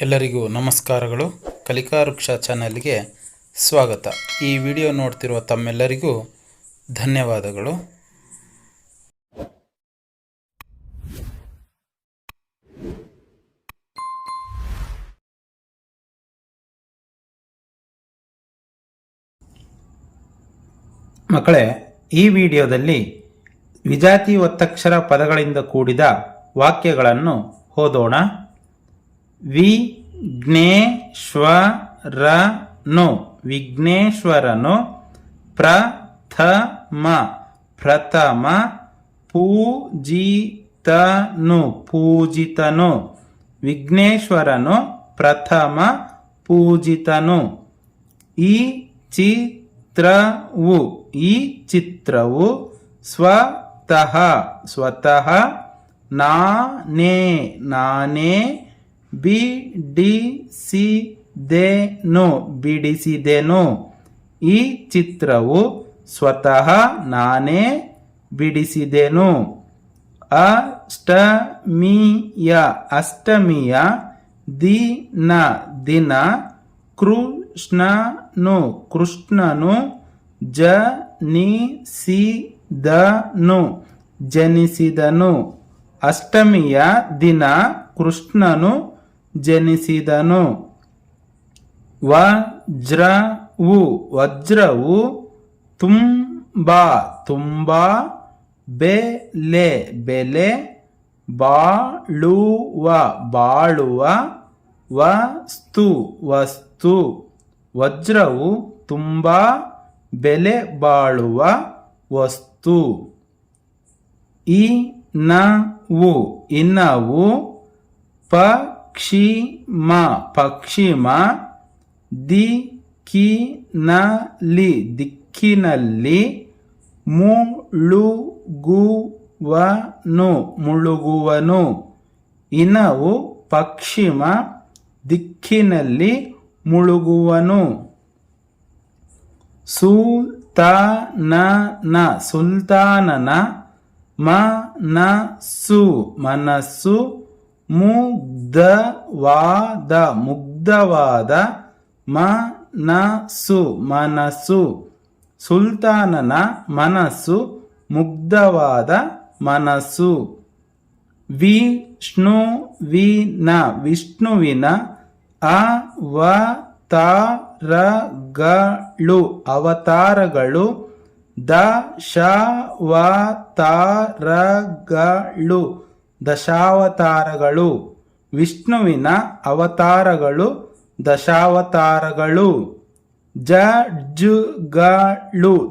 ಎಲ್ಲರಿಗೂ ನಮಸ್ಕಾರಗಳು. ಕಲಿಕಾ ವೃಕ್ಷ ಚಾನಲ್ಗೆ ಸ್ವಾಗತ. ಈ ವಿಡಿಯೋ ನೋಡ್ತಿರುವ ತಮ್ಮೆಲ್ಲರಿಗೂ ಧನ್ಯವಾದಗಳು. ಮಕ್ಕಳೇ, ಈ ವಿಡಿಯೋದಲ್ಲಿ ವಿಜಾತಿ ಒತ್ತಕ್ಷರ ಪದಗಳಿಂದ ಕೂಡಿದ ವಾಕ್ಯಗಳನ್ನು ಓದೋಣ. ವಿಘ್ನೇಶ್ವರನು ವಿಘ್ನೇಶ್ವರನು, ಪ್ರಥಮ ಪೂಜಿತನು ಪೂಜಿತನು. ವಿಘ್ನೇಶ್ವರನು ಪ್ರಥಮ ಪೂಜಿತನು. ಈ ಚಿತ್ರವು ಸ್ವತಃ ನಾನೇ ಬಿಡಿಸಿದೆನು. ಈ ಚಿತ್ರವು ಸ್ವತಃ ನಾನೇ ಬಿಡಿಸಿದೆನು. ಅಷ್ಟಮಿಯ ದಿನ ಕೃಷ್ಣನು ಜನಿಸಿದನು. ಅಷ್ಟಮಿಯ ದಿನ ಕೃಷ್ಣನು ಜನಿಸಿದನು. ವಜ್ರವು ತುಂಬಾ ಬೆಲೆ ಬಾಳುವ ವಸ್ತು. ವಜ್ರವು ತುಂಬಾ ಬೆಲೆ ಬಾಳುವ ವಸ್ತು. ಇನವು ಪಕ್ಷಿಮ ದಿಕ್ಕಿನಲ್ಲಿ ಮುಳುಗುವನು. ಇನವು ಪಶ್ಚಿಮ ದಿಕ್ಕಿನಲ್ಲಿ ಮುಳುಗುವನು. ಸುಲ್ತಾನನ ಮನಸ್ಸು ಮುಗ್ಧವಾದ ಮನಸ್ಸು. ಸುಲ್ತಾನನ ಮನಸ್ಸು ಮುಗ್ಧವಾದ ಮನಸ್ಸು. ವಿಷ್ಣುವಿನ ಅವತಾರಗಳು ದಶಾವತಾರಗಳು. ವಿಷ್ಣುವಿನ ಅವತಾರಗಳು ದಶಾವತಾರಗಳು.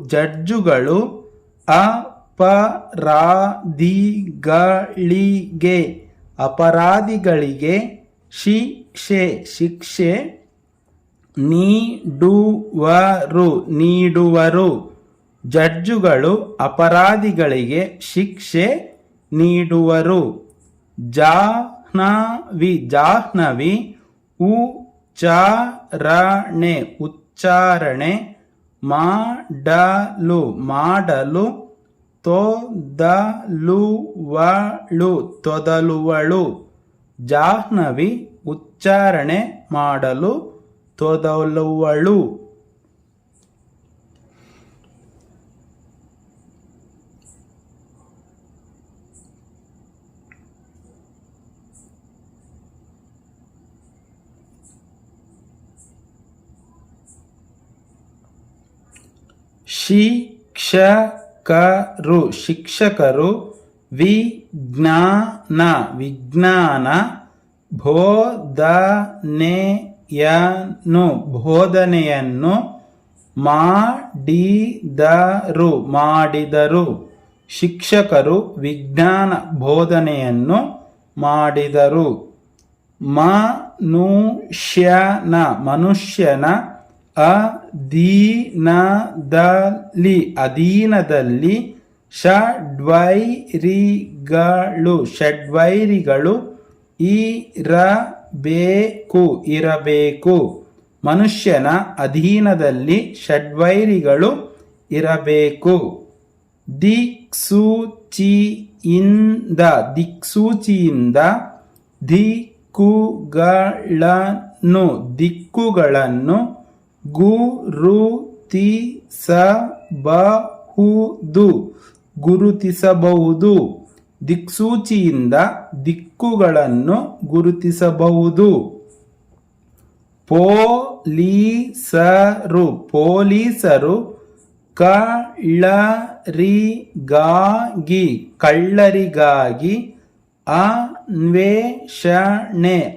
ಜಡ್ಜುಗಳು ಅಪರಾಧಿಗಳಿಗೆ ಶಿಕ್ಷೆ ನೀಡುವರು. ಜಡ್ಜುಗಳು ಅಪರಾಧಿಗಳಿಗೆ ಶಿಕ್ಷೆ ನೀಡುವರು. ಜಾಹ್ನವಿ ಉಚ್ಚಾರಣೆ ಮಾಡಲು ತೊದಲುವಳು. ಜಾಹ್ನವಿ ಉಚ್ಚಾರಣೆ ಮಾಡಲು ತೊದಲುವಳು. ಶಿಕ್ಷಕರು ವಿಜ್ಞಾನ ಬೋಧನೆಯನ್ನು ಮಾಡಿದರು. ಶಿಕ್ಷಕರು ವಿಜ್ಞಾನ ಬೋಧನೆಯನ್ನು ಮಾಡಿದರು. ಮನುಷ್ಯನ ಅಧೀನದಲ್ಲಿ ಷಡ್ವೈರಿಗಳು ಇರಬೇಕು. ಮನುಷ್ಯನ ಅಧೀನದಲ್ಲಿ ಷಡ್ವೈರಿಗಳು ಇರಬೇಕು. ದಿಕ್ಸೂಚಿಯಿಂದ ದಿಕ್ಕುಗಳನ್ನು ಗುರುತಿಸಬಹುದು. ದಿಕ್ಸೂಚಿಯಿಂದ ದಿಕ್ಕುಗಳನ್ನು ಗುರುತಿಸಬಹುದು. ಪೊಲೀಸರು ಕಳ್ಳರಿಗಾಗಿ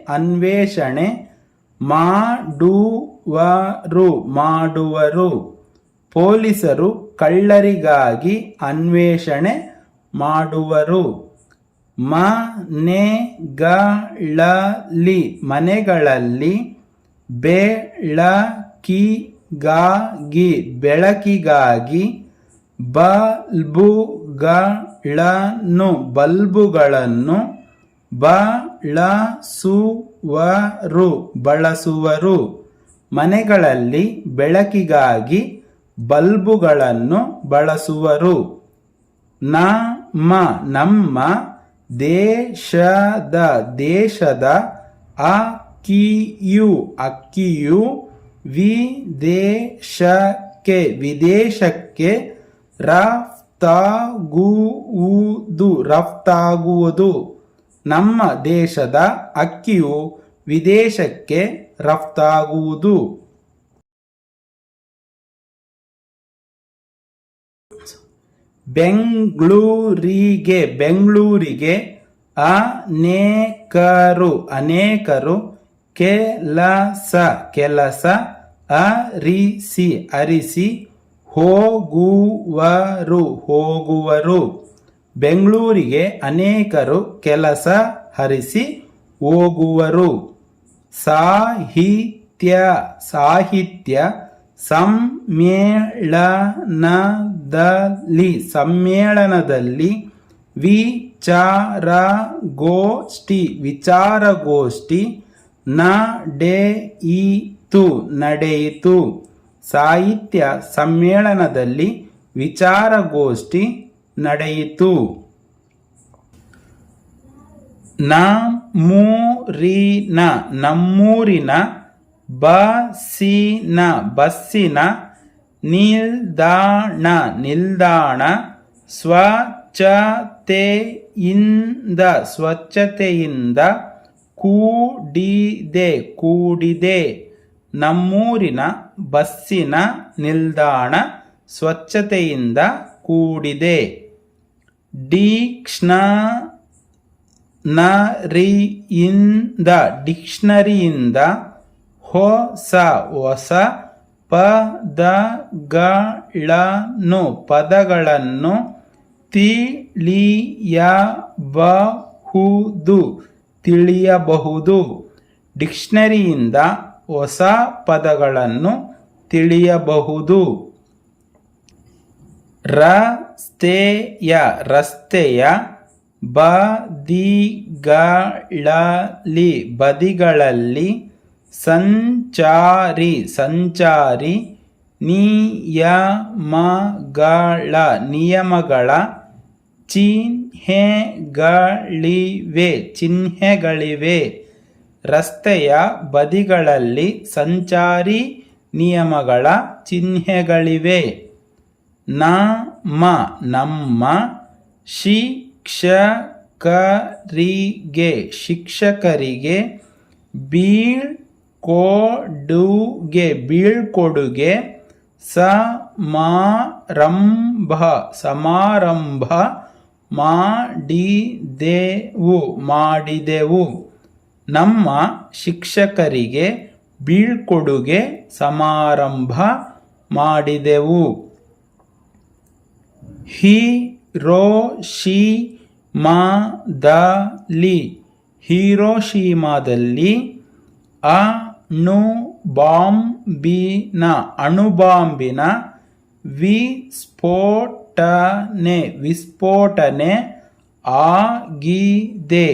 ಅನ್ವೇಷಣೆ ಮಾಡುವರು. ಪೊಲೀಸರು ಕಳ್ಳರಿಗಾಗಿ ಅನ್ವೇಷಣೆ ಮಾಡುವರು. ಮನೆಗಳಲ್ಲಿ ಬೆಳಕಿಗಾಗಿ ಬಲ್ಬುಗಳನ್ನು ಬಳಸುವರು. ಮನೆಗಳಲ್ಲಿ ಬೆಳಕಿಗಾಗಿ ಬಲ್ಬುಗಳನ್ನು ಬಳಸುವರು. ನಮ್ಮ ದೇಶದ ಅಕ್ಕಿಯು ವಿದೇಶಕ್ಕೆ ರಫ್ತಾಗುವುದು. ನಮ್ಮ ದೇಶದ ಅಕ್ಕಿಯು ವಿದೇಶಕ್ಕೆ ರಫ್ತಾಗುವುದು. ಬೆಂಗಳೂರಿಗೆ ಅನೇಕರು ಕೆಲಸ ಅರಿಸಿ ಹೋಗುವರು. ಬೆಂಗಳೂರಿಗೆ ಅನೇಕರು ಕೆಲಸ ಹರಿಸಿ ಹೋಗುವರು. ಸಾಹಿತ್ಯ ಸಮ್ಮೇಳನದಲ್ಲಿ ವಿಚಾರಗೋಷ್ಠಿ ನಡೆಯಿತು. ಸಾಹಿತ್ಯ ಸಮ್ಮೇಳನದಲ್ಲಿ ವಿಚಾರಗೋಷ್ಠಿ ನಡೆಯಿತು. ನಮ್ಮೂರಿನ ಬಸ್ಸಿನ ನಿಲ್ದಾಣ ಸ್ವಚ್ಛತೆಯಿಂದ ಕೂಡಿದೆ. ನಮ್ಮೂರಿನ ಬಸ್ಸಿನ ನಿಲ್ದಾಣ ಸ್ವಚ್ಛತೆಯಿಂದ ಕೂಡಿದೆ. ಡಿಕ್ಷನರಿಯಿಂದ ಹೊಸ ಪದಗಳನ್ನು ತಿಳಿಯಬಹುದು. ಡಿಕ್ಷನರಿಯಿಂದ ಹೊಸ ಪದಗಳನ್ನು ತಿಳಿಯಬಹುದು. ರಸ್ತೆಯ ಬದಿಗಳಲ್ಲಿ ಸಂಚಾರಿ ನಿಯಮಗಳ ಚಿಹ್ನೆಗಳಿವೆ. ರಸ್ತೆಯ ಬದಿಗಳಲ್ಲಿ ಸಂಚಾರಿ ನಿಯಮಗಳ ಚಿಹ್ನೆಗಳಿವೆ. ನಮ್ಮ ಶಿಕ್ಷಕರಿಗೆ ಬೀಳ್ಕೊಡುಗೆ ಸಮಾರಂಭ ಮಾಡಿದೆವು. ನಮ್ಮ ಶಿಕ್ಷಕರಿಗೆ ಬೀಳ್ಕೊಡುಗೆ ಸಮಾರಂಭ ಮಾಡಿದೆವು. ಹಿರೋಶಿಮಾದಲ್ಲಿ ಅಣುಬಾಂಬಿನ ವಿಸ್ಫೋಟನೆ ಆಗಿದೆ.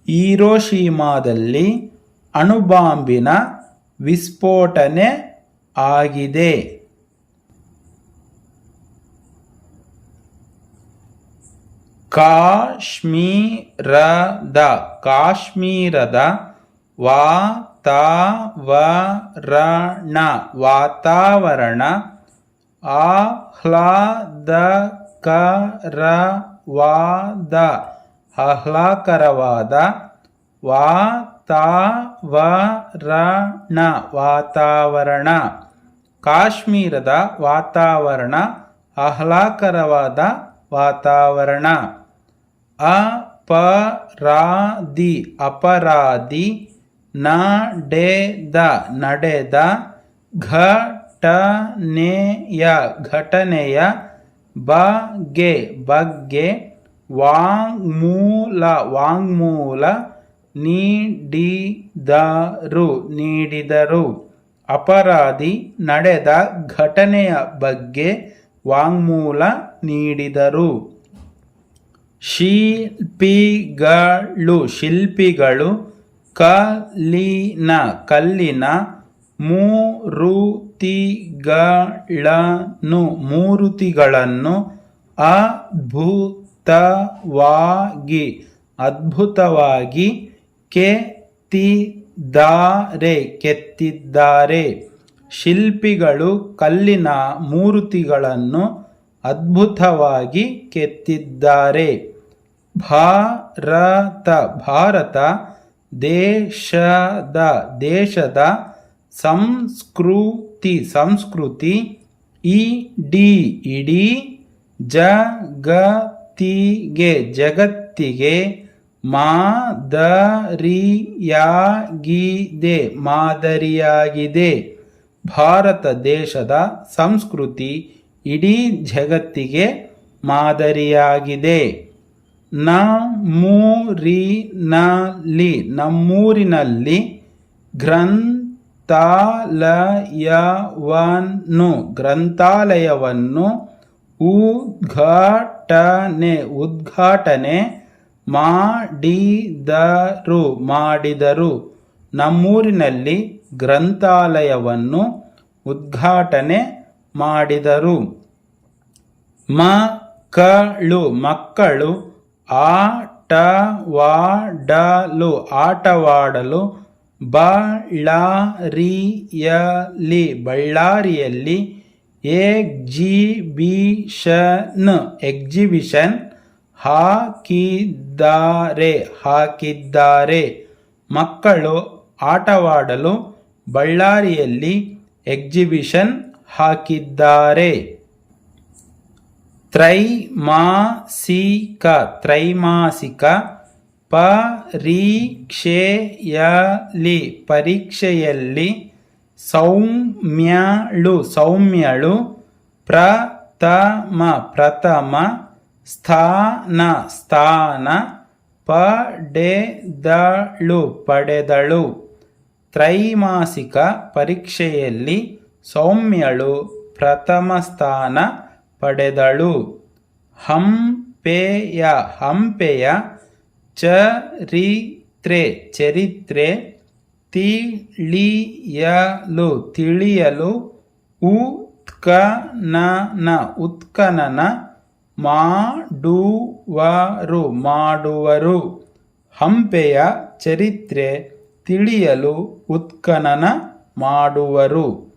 ಹಿರೋಶಿಮಾದಲ್ಲಿ ಅಣುಬಾಂಬಿನ ವಿಸ್ಫೋಟನೆ ಆಗಿದೆ. ಕಾಶ್ಮೀರದ ಕಾಶ್ಮೀರದ ವಾತಾವರಣ ವಾತಾವರಣ ಆಹ್ಲಾದಕರವಾದ ವಾತಾವರಣ ಕಾಶ್ಮೀರದ ವಾತಾವರಣ ಆಹ್ಲಾದಕರವಾದ ವಾತಾವರಣ. ಅಪರಾಧಿ ನಡೆದ ಘಟನೆಯ ಬಗ್ಗೆ ವಾಂಗ್ಮೂಲ ನೀಡಿದರು. ಅಪರಾಧಿ ನಡೆದ ಘಟನೆಯ ಬಗ್ಗೆ ವಾಂಗ್ಮೂಲ ನೀಡಿದರು. ಶಿಲ್ಪಿಗಳು ಕಲ್ಲಿನ ಮೂರ್ತಿಗಳನ್ನು ಅದ್ಭುತವಾಗಿ ಕೆತ್ತಿದ್ದಾರೆ. ಶಿಲ್ಪಿಗಳು ಕಲ್ಲಿನ ಮೂರ್ತಿಗಳನ್ನು ಅದ್ಭುತವಾಗಿ ಕೆತ್ತಿದ್ದಾರೆ. ಭಾರತ ದೇಶದ ಸಂಸ್ಕೃತಿ ಇಡೀ ಜಗತ್ತಿಗೆ ಮಾದರಿಯಾಗಿದೆ. ಭಾರತ ದೇಶದ ಸಂಸ್ಕೃತಿ ಇಡೀ ಜಗತ್ತಿಗೆ ಮಾದರಿಯಾಗಿದೆ. ನಮ್ಮೂರಿನಲ್ಲಿ ಗ್ರಂಥಾಲಯವನ್ನು ಉದ್ಘಾಟನೆ ಮಾಡಿದರು. ನಮ್ಮೂರಿನಲ್ಲಿ ಗ್ರಂಥಾಲಯವನ್ನು ಉದ್ಘಾಟನೆ ಮಾಡಿದರು. ಮಕ್ಕಳು ಆಟವಾಡಲು ಬಳ್ಳಾರಿಯಲ್ಲಿ ಎಕ್ಸಿಬಿಷನ್ ಹಾಕಿದ್ದಾರೆ. ಮಕ್ಕಳು ಆಟವಾಡಲು ಬಳ್ಳಾರಿಯಲ್ಲಿ ಎಕ್ಸಿಬಿಷನ್ ಹಾಕಿದ್ದಾರೆ. ತ್ರೈಮಾಸಿಕ ಪರೀಕ್ಷೆಯಲ್ಲಿ ಸೌಮ್ಯಳು ಪ್ರಥಮ ಸ್ಥಾನ ಪಡೆದಳು. ತ್ರೈಮಾಸಿಕ ಪರೀಕ್ಷೆಯಲ್ಲಿ ಸೌಮ್ಯಳು ಪ್ರಥಮ ಸ್ಥಾನ ಪಡೆದಳು. ಹಂಪೆಯ ಚರಿತ್ರೆ ತಿಳಿಯಲು ಉತ್ಖನನ ಮಾಡುವರು. ಹಂಪೆಯ ಚರಿತ್ರೆ ತಿಳಿಯಲು ಉತ್ಖನನ ಮಾಡುವರು.